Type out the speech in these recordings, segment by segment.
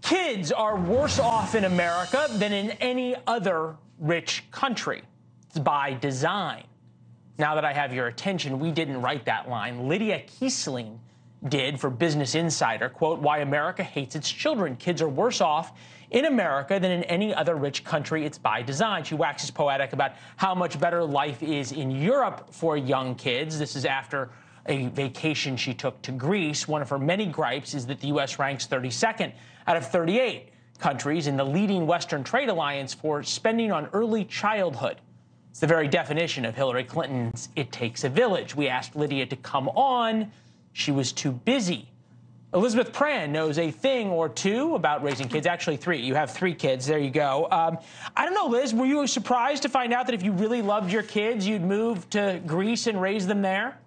Kids are worse off in America than in any other rich country. It's by design. Now that I have your attention, we didn't write that line. Lydia Kiesling did for Business Insider. Quote, "Why America hates its children. Kids are worse off in America than in any other rich country. It's by design." She waxes poetic about how much better life is in Europe for young kids. This is after a vacation she took to Greece. One of her many gripes is that the U.S. ranks 32nd out of 38 countries in the leading Western trade alliance for spending on early childhood. It's the very definition of Hillary Clinton's "it takes a village." We asked Lydia to come on. She was too busy. Elizabeth Prann knows a thing or two about raising kids. Actually, three. You have three kids. There you go. I don't know, Liz, were you surprised to find out that if you really loved your kids, you'd move to Greece and raise them there?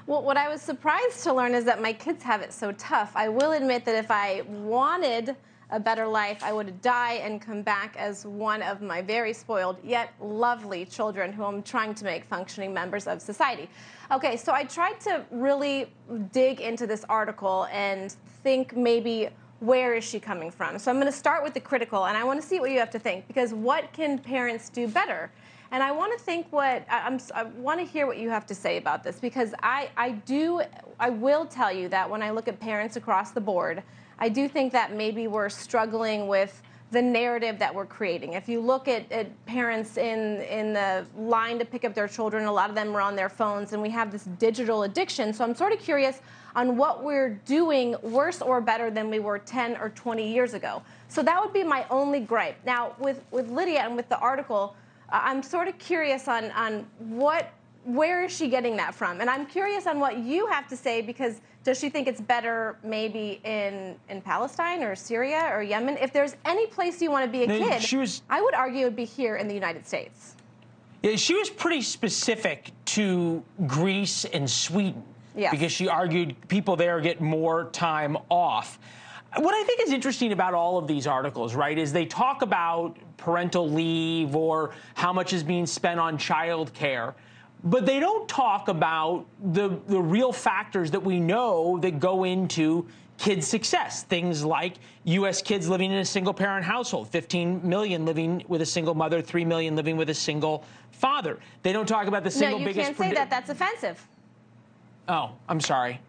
Well, what I was surprised to learn is that my kids have it so tough. I will admit that if I wanted a better life, I would die and come back as one of my very spoiled yet lovely children who I'm trying to make functioning members of society. Okay, so I tried to really dig into this article and think maybe where is she coming from. So I'm going to start with the critical, and I want to see what you have to think, because what can parents do better? And I want to think I want to hear what you have to say about this, because I will tell you that when I look at parents across the board, I do think that maybe we're struggling with the narrative that we're creating. If you look at parents in the line to pick up their children, a lot of them are on their phones, and we have this digital addiction. So I'm sort of curious on what we're doing worse or better than we were 10 or 20 years ago. So that would be my only gripe. Now, with Lydia and with the article, I'm sort of curious on where is she getting that from? And I'm curious on what you have to say, because does she think it's better maybe in Palestine or Syria or Yemen? If there's any place you want to be a kid, I would argue it would be here in the United States. Yeah, she was pretty specific to Greece and Sweden, yes, because she argued people there get more time off. What I think is interesting about all of these articles, right, is they talk about parental leave or how much is being spent on child care, but they don't talk about the real factors that we know that go into kids' success. Things like U.S. kids living in a single-parent household, 15 million living with a single mother, 3 million living with a single father. They don't talk about the single biggest... No, you can't say that. That's offensive. Oh, I'm sorry.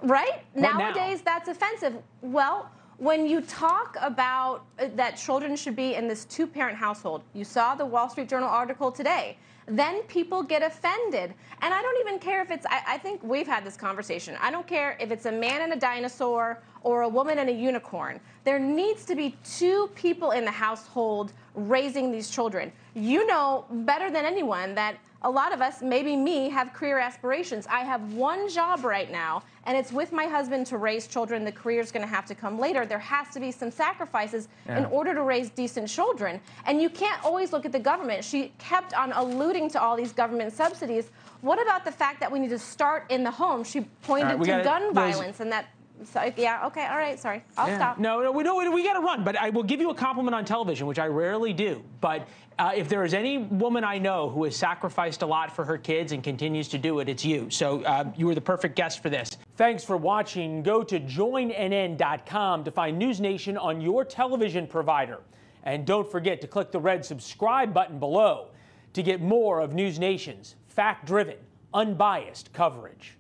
Right? Nowadays, that's offensive. Well, when you talk about that children should be in this two-parent household, you saw the Wall Street Journal article today, then people get offended. And I don't even care if it's, I think we've had this conversation. I don't care if it's a man and a dinosaur or a woman and a unicorn. There needs to be two people in the household raising these children. You know better than anyone that a lot of us, maybe me, have career aspirations. I have one job right now, and it's with my husband to raise children. The career's going to have to come later. There has to be some sacrifices in order to raise decent children. And you can't always look at the government. She kept on alluding to all these government subsidies. What about the fact that we need to start in the home? She pointed to gun violence and that. So, yeah, okay, all right, sorry. I'll stop. No, we got to run, but I will give you a compliment on television, which I rarely do. But if there is any woman I know who has sacrificed a lot for her kids and continues to do it, it's you. So you were the perfect guest for this. Thanks for watching. Go to joinnn.com to find NewsNation on your television provider. And don't forget to click the red subscribe button below to get more of NewsNation's fact-driven, unbiased coverage.